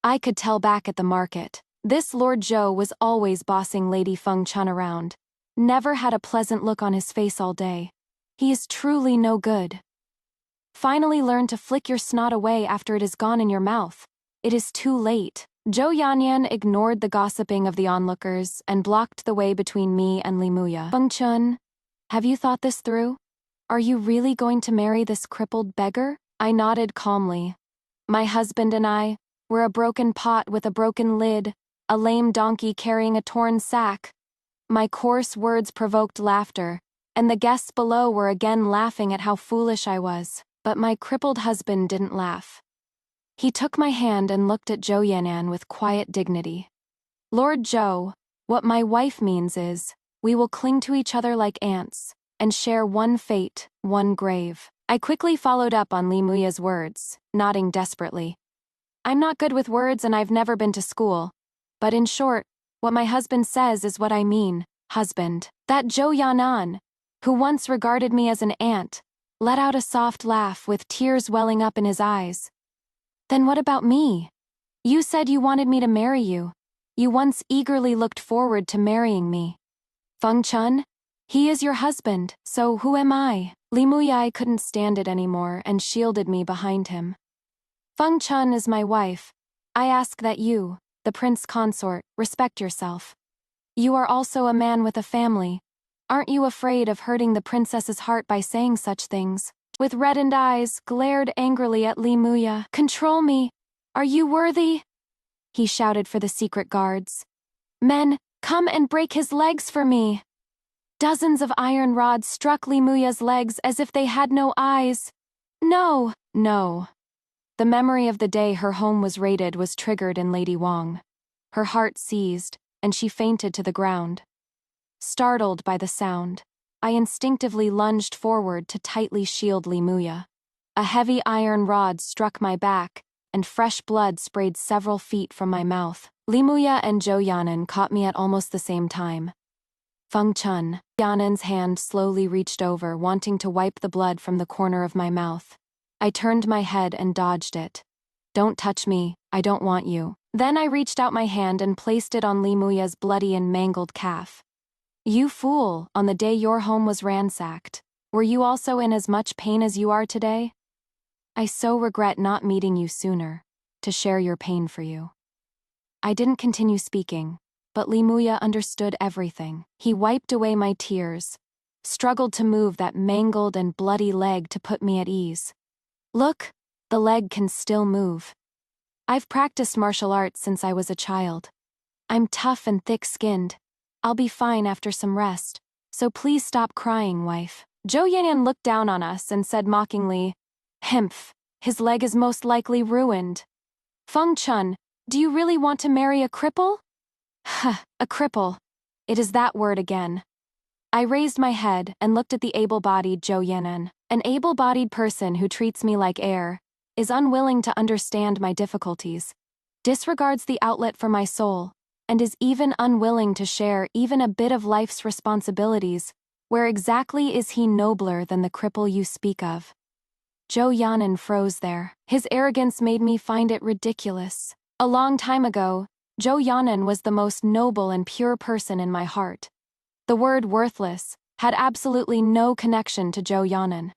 Speaker 1: I could tell back at the market. This Lord Zhou was always bossing Lady Feng Chun around. Never had a pleasant look on his face all day. He is truly no good. Finally learn to flick your snot away after it is gone in your mouth. It is too late. Zhou Yanyan ignored the gossiping of the onlookers and blocked the way between me and Li Muya. Feng Chun, have you thought this through? Are you really going to marry this crippled beggar? I nodded calmly. My husband and I were a broken pot with a broken lid, a lame donkey carrying a torn sack. My coarse words provoked laughter, and the guests below were again laughing at how foolish I was. But my crippled husband didn't laugh. He took my hand and looked at Zhou Yanyan with quiet dignity. Lord Zhou, what my wife means is, we will cling to each other like ants, and share one fate, one grave. I quickly followed up on Li Muya's words, nodding desperately. I'm not good with words and I've never been to school. But in short, what my husband says is what I mean, husband. That Zhou Yanyan, who once regarded me as an ant, let out a soft laugh with tears welling up in his eyes. Then what about me? You said you wanted me to marry you. You once eagerly looked forward to marrying me. Feng Chun? He is your husband, so who am I? Li Muyai couldn't stand it anymore and shielded me behind him. Feng Chun is my wife. I ask that you, the prince consort, respect yourself. You are also a man with a family. Aren't you afraid of hurting the princess's heart by saying such things? With reddened eyes, glared angrily at Li Muya. Control me! Are you worthy? He shouted for the secret guards. Men, come and break his legs for me! Dozens of iron rods struck Li Muya's legs as if they had no eyes. No, no. The memory of the day her home was raided was triggered in Lady Wang. Her heart seized, and she fainted to the ground. Startled by the sound, I instinctively lunged forward to tightly shield Li Muya. A heavy iron rod struck my back, and fresh blood sprayed several feet from my mouth. Li Muya and Zhou Yanyan caught me at almost the same time. Feng Chun. Yanan's hand slowly reached over, wanting to wipe the blood from the corner of my mouth. I turned my head and dodged it. Don't touch me, I don't want you. Then I reached out my hand and placed it on Li Muya's bloody and mangled calf. You fool, on the day your home was ransacked, were you also in as much pain as you are today? I so regret not meeting you sooner, to share your pain for you. I didn't continue speaking, but Li Muya understood everything. He wiped away my tears, struggled to move that mangled and bloody leg to put me at ease. Look, the leg can still move. I've practiced martial arts since I was a child. I'm tough and thick-skinned. I'll be fine after some rest, so please stop crying, wife. Zhou Yanyan looked down on us and said mockingly, Himph, his leg is most likely ruined. Feng Chun, do you really want to marry a cripple? Huh, a cripple. It is that word again. I raised my head and looked at the able-bodied Zhou Yanyan. An able-bodied person who treats me like air, is unwilling to understand my difficulties, disregards the outlet for my soul, and is even unwilling to share even a bit of life's responsibilities. Where exactly is he nobler than the cripple you speak of? Zhou Yanyan froze there. His arrogance made me find it ridiculous. A long time ago, Zhou Yanyan was the most noble and pure person in my heart. The word worthless had absolutely no connection to Zhou Yanyan.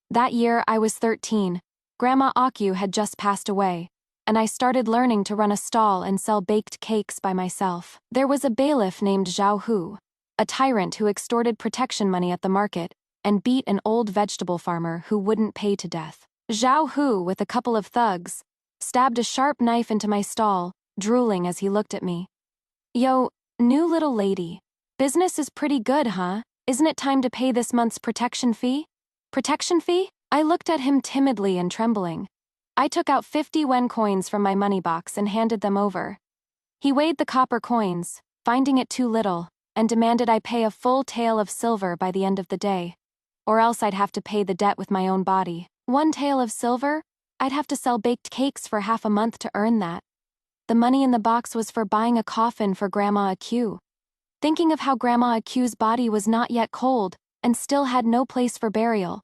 Speaker 1: That year I was 13, Grandma Akyu had just passed away, and I started learning to run a stall and sell baked cakes by myself. There was a bailiff named Zhao Hu, a tyrant who extorted protection money at the market and beat an old vegetable farmer who wouldn't pay to death. Zhao Hu, with a couple of thugs, stabbed a sharp knife into my stall, drooling as he looked at me. Yo, new little lady. Business is pretty good, huh? Isn't it time to pay this month's protection fee? Protection fee? I looked at him timidly and trembling. I took out 50 wen coins from my money box and handed them over. He weighed the copper coins, finding it too little, and demanded I pay a full tael of silver by the end of the day. Or else I'd have to pay the debt with my own body. 1 tael of silver? I'd have to sell baked cakes for half a month to earn that. The money in the box was for buying a coffin for Grandma Akyu. Thinking of how Grandma Akyu's body was not yet cold and still had no place for burial,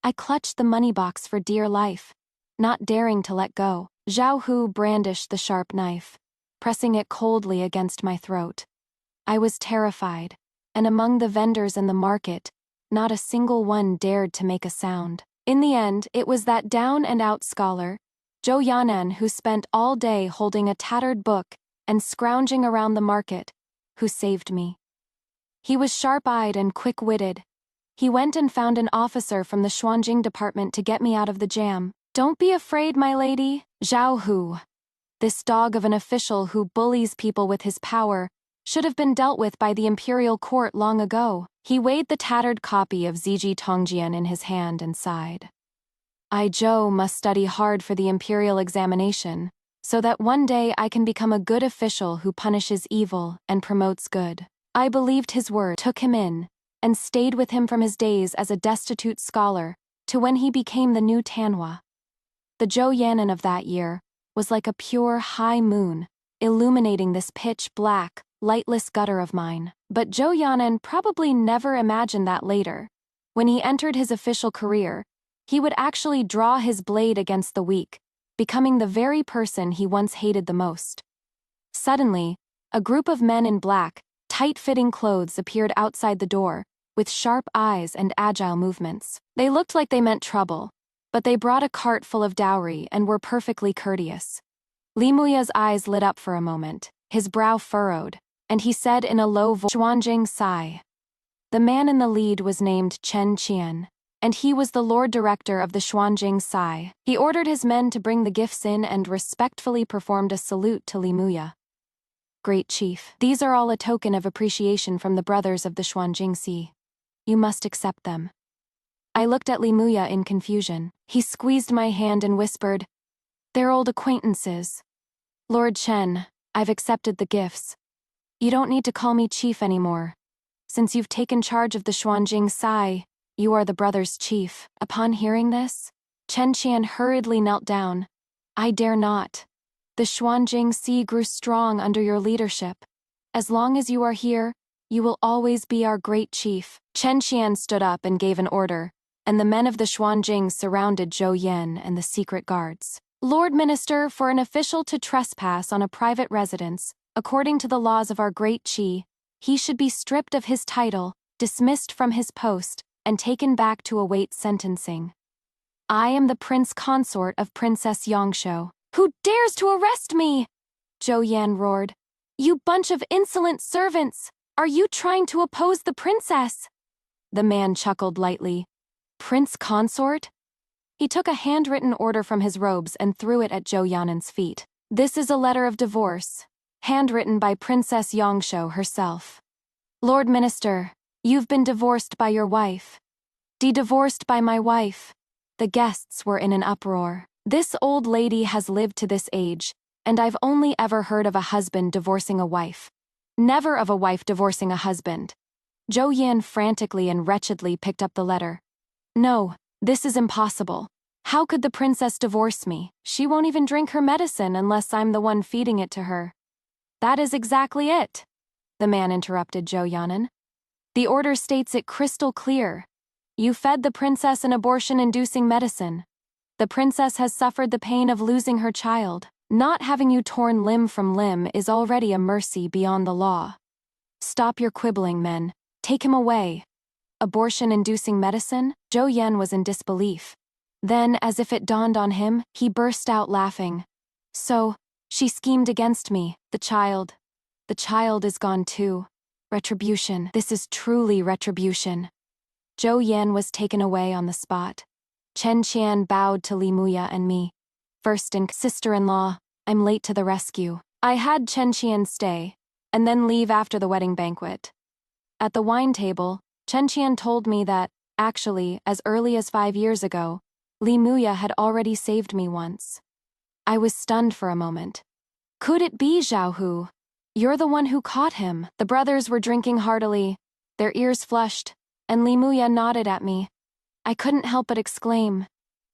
Speaker 1: I clutched the money box for dear life, not daring to let go. Zhao Hu brandished the sharp knife, pressing it coldly against my throat. I was terrified, and among the vendors in the market, not a single one dared to make a sound. In the end, it was that down-and-out scholar, Zhou Yanan, who spent all day holding a tattered book and scrounging around the market, who saved me. He was sharp-eyed and quick-witted. He went and found an officer from the Xuanjing department to get me out of the jam. "Don't be afraid, my lady, Zhao Hu. This dog of an official who bullies people with his power should have been dealt with by the imperial court long ago." He weighed the tattered copy of Ziji Tongjian in his hand and sighed. "I, Zhou, must study hard for the imperial examination, so that one day I can become a good official who punishes evil and promotes good." I believed his word, took him in, and stayed with him from his days as a destitute scholar to when he became the new Tanhua. The Zhou Yanan of that year was like a pure high moon, illuminating this pitch-black, lightless gutter of mine. But Zhou Yanan probably never imagined that later, when he entered his official career, he would actually draw his blade against the weak, becoming the very person he once hated the most. Suddenly, a group of men in black, tight-fitting clothes appeared outside the door, with sharp eyes and agile movements. They looked like they meant trouble, but they brought a cart full of dowry and were perfectly courteous. Li Muya's eyes lit up for a moment, his brow furrowed, and he said in a low voice, "Xuanjing Sai." The man in the lead was named Chen Qian, and he was the Lord Director of the Xuanjing Sai. He ordered his men to bring the gifts in and respectfully performed a salute to Li Muya. "Great Chief, these are all a token of appreciation from the brothers of the Xuanjing Sea. You must accept them." I looked at Li Muya in confusion. He squeezed my hand and whispered, "They're old acquaintances. Lord Chen, I've accepted the gifts. You don't need to call me chief anymore. Since you've taken charge of the Xuanjing Sai, you are the brothers' chief." Upon hearing this, Chen Qian hurriedly knelt down. "I dare not. The Xuanjing Sea grew strong under your leadership. As long as you are here, you will always be our great chief." Chen Qian stood up and gave an order, and the men of the Xuanjing surrounded Zhou Yan and the secret guards. "Lord Minister, for an official to trespass on a private residence, according to the laws of our great Qi, he should be stripped of his title, dismissed from his post, and taken back to await sentencing. I am the prince consort of Princess Yongshou." "Who dares to arrest me?" Zhou Yan roared. "You bunch of insolent servants! Are you trying to oppose the princess?" The man chuckled lightly. "Prince consort?" He took a handwritten order from his robes and threw it at Zhou Yanan's feet. "This is a letter of divorce, handwritten by Princess Yongshou herself. Lord Minister, you've been divorced by your wife. De-divorced by my wife." The guests were in an uproar. This old lady has lived to this age, and I've only ever heard of a husband divorcing a wife. Never of a wife divorcing a husband. Zhou Yan frantically and wretchedly picked up the letter. "No, this is impossible. How could the princess divorce me? She won't even drink her medicine unless I'm the one feeding it to her." "That is exactly it," the man interrupted Zhou Yanan. "The order states it crystal clear. You fed the princess an abortion-inducing medicine. The princess has suffered the pain of losing her child. Not having you torn limb from limb is already a mercy beyond the law. Stop your quibbling, men. Take him away." "Abortion-inducing medicine?" Zhou Yan was in disbelief. Then, as if it dawned on him, he burst out laughing. "So, she schemed against me. The child is gone too. Retribution. This is truly retribution." Zhou Yan was taken away on the spot. Chen Qian bowed to Li Muya and me. "First and sister-in-law, I'm late to the rescue." I had Chen Qian stay, and then leave after the wedding banquet. At the wine table, Chen Qian told me that, actually, as early as 5 years ago, Li Muya had already saved me once. I was stunned for a moment. "Could it be, Zhao Hu? You're the one who caught him." The brothers were drinking heartily, their ears flushed, and Li Muya nodded at me. I couldn't help but exclaim,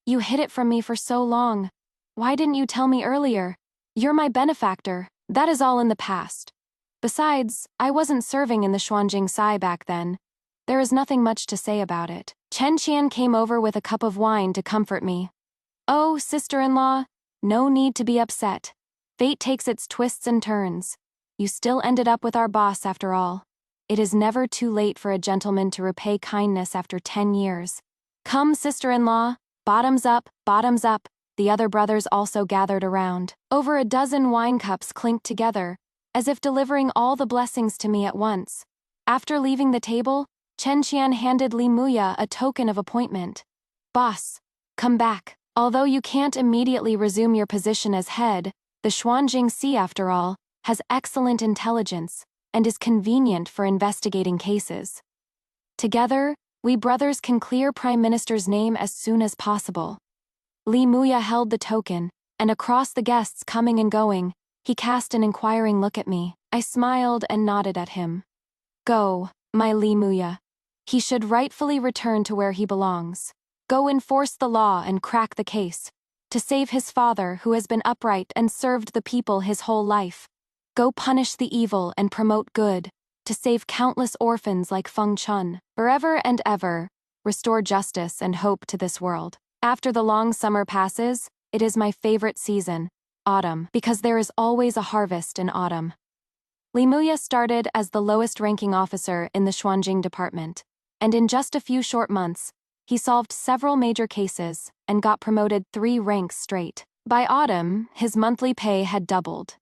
Speaker 1: "You hid it from me for so long. Why didn't you tell me earlier? You're my benefactor." "That is all in the past. Besides, I wasn't serving in the Xuanjing Sai back then. There is nothing much to say about it." Chen Qian came over with a cup of wine to comfort me. "Oh, sister-in-law, no need to be upset. Fate takes its twists and turns. You still ended up with our boss after all. It is never too late for a gentleman to repay kindness after 10 years. Come, sister-in-law, bottoms up, the other brothers also gathered around. Over a dozen wine cups clinked together, as if delivering all the blessings to me at once. After leaving the table, Chen Qian handed Li Muya a token of appointment. Boss, come back. Although you can't immediately resume your position as head, the Xuanjing after all, has excellent intelligence and is convenient for investigating cases. Together, we brothers can clear Prime Minister's name as soon as possible. Li Muya held the token, and across the guests coming and going, he cast an inquiring look at me. I smiled and nodded at him. Go, my Li Muya. He should rightfully return to where he belongs. Go enforce the law and crack the case, to save his father who has been upright and served the people his whole life. Go punish the evil and promote good, to save countless orphans like Feng Chun. Forever and ever, restore justice and hope to this world. After the long summer passes, it is my favorite season, autumn, because there is always a harvest in autumn. Li Muya started as the lowest-ranking officer in the Xuanjing department, and in just a few short months, he solved several major cases and got promoted 3 ranks straight. By autumn, his monthly pay had doubled.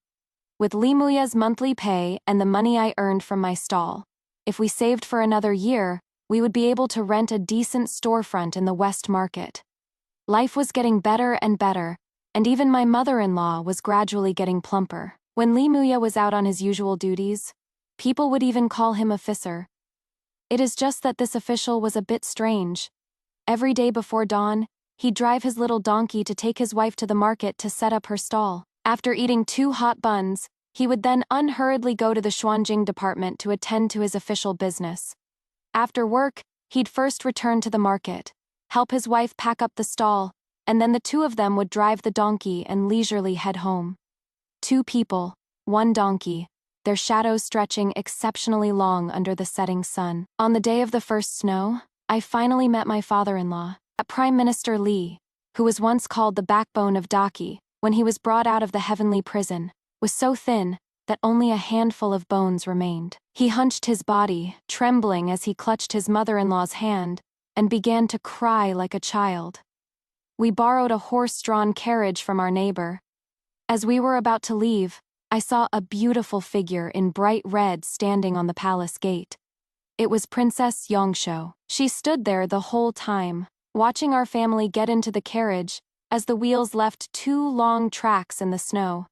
Speaker 1: With Li Muya's monthly pay and the money I earned from my stall, if we saved for another year, we would be able to rent a decent storefront in the West Market. Life was getting better and better, and even my mother-in-law was gradually getting plumper. When Li Muya was out on his usual duties, people would even call him officer. It is just that this official was a bit strange. Every day before dawn, he'd drive his little donkey to take his wife to the market to set up her stall. After eating 2 hot buns, he would then unhurriedly go to the Xuanjing department to attend to his official business. After work, he'd first return to the market, help his wife pack up the stall, and then the 2 of them would drive the donkey and leisurely head home. 2 people, 1 donkey, their shadows stretching exceptionally long under the setting sun. On the day of the first snow, I finally met my father-in-law, Prime Minister Li, who was once called the backbone of Daki, when he was brought out of the heavenly prison, was so thin that only a handful of bones remained. He hunched his body, trembling as he clutched his mother-in-law's hand, and began to cry like a child. We borrowed a horse-drawn carriage from our neighbor. As we were about to leave, I saw a beautiful figure in bright red standing on the palace gate. It was Princess Yangshuo. She stood there the whole time, watching our family get into the carriage as the wheels left 2 long tracks in the snow.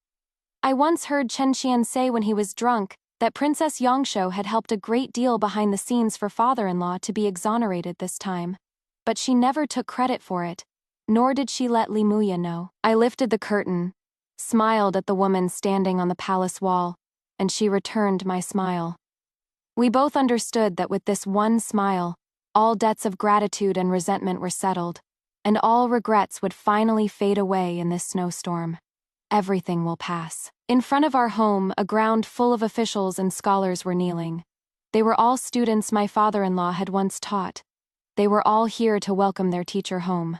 Speaker 1: I once heard Chen Qian say when he was drunk that Princess Yangshuo had helped a great deal behind the scenes for father-in-law to be exonerated this time. But she never took credit for it, nor did she let Li Muya know. I lifted the curtain, smiled at the woman standing on the palace wall, and she returned my smile. We both understood that with this one smile, all debts of gratitude and resentment were settled, and all regrets would finally fade away in this snowstorm. Everything will pass. In front of our home, a ground full of officials and scholars were kneeling. They were all students my father-in-law had once taught. They were all here to welcome their teacher home.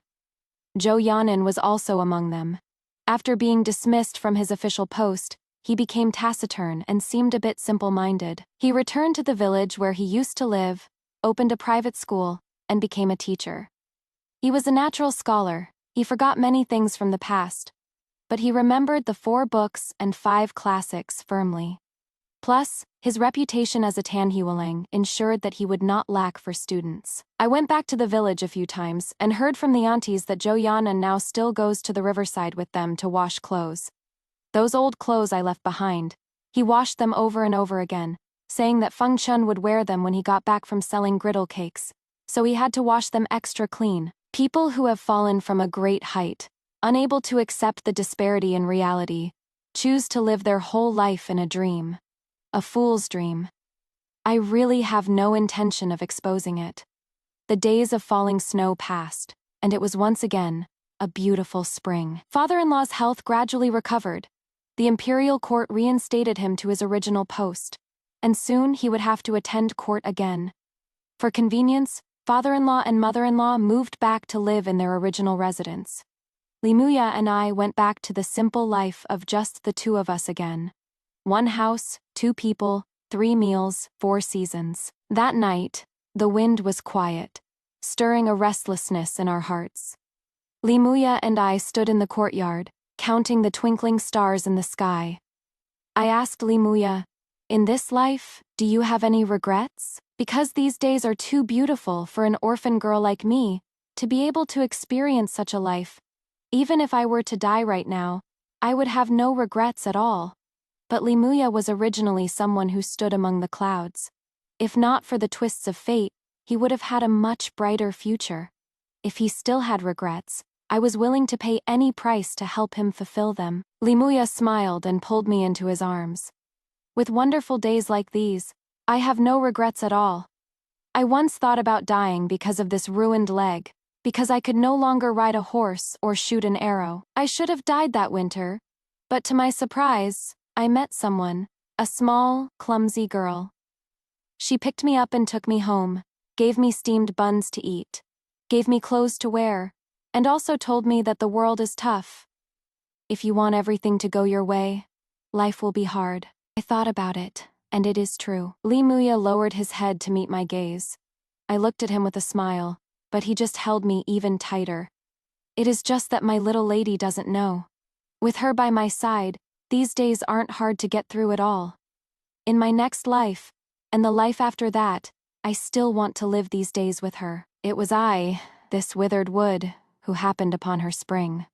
Speaker 1: Zhou Yanan was also among them. After being dismissed from his official post, he became taciturn and seemed a bit simple-minded. He returned to the village where he used to live, opened a private school, and became a teacher. He was a natural scholar. He forgot many things from the past, but he remembered the 4 books and 5 classics firmly. Plus, his reputation as a Tanhualang ensured that he would not lack for students. I went back to the village a few times and heard from the aunties that Zhou Yanan now still goes to the riverside with them to wash clothes. Those old clothes I left behind, he washed them over and over again, saying that Feng Chun would wear them when he got back from selling griddle cakes, so he had to wash them extra clean. People who have fallen from a great height, unable to accept the disparity in reality, choose to live their whole life in a dream. A fool's dream. I really have no intention of exposing it. The days of falling snow passed, and it was once again a beautiful spring. Father-in-law's health gradually recovered. The imperial court reinstated him to his original post, and soon he would have to attend court again. For convenience, father-in-law and mother-in-law moved back to live in their original residence. Li Muya and I went back to the simple life of just the 2 of us again. 1 house, 2 people, 3 meals, 4 seasons. That night, the wind was quiet, stirring a restlessness in our hearts. Limuya and I stood in the courtyard, counting the twinkling stars in the sky. I asked Limuya, "In this life, do you have any regrets? Because these days are too beautiful for an orphan girl like me to be able to experience such a life. Even if I were to die right now, I would have no regrets at all." But Limuya was originally someone who stood among the clouds. If not for the twists of fate, he would have had a much brighter future. If he still had regrets, I was willing to pay any price to help him fulfill them. Limuya smiled and pulled me into his arms. With wonderful days like these, I have no regrets at all. I once thought about dying because of this ruined leg, because I could no longer ride a horse or shoot an arrow. I should have died that winter, but to my surprise, I met someone, a small, clumsy girl. She picked me up and took me home, gave me steamed buns to eat, gave me clothes to wear, and also told me that the world is tough. If you want everything to go your way, life will be hard. I thought about it, and it is true. Limuya lowered his head to meet my gaze. I looked at him with a smile, but he just held me even tighter. It is just that my little lady doesn't know. With her by my side, these days aren't hard to get through at all. In my next life, and the life after that, I still want to live these days with her. It was I, this withered wood, who happened upon her spring.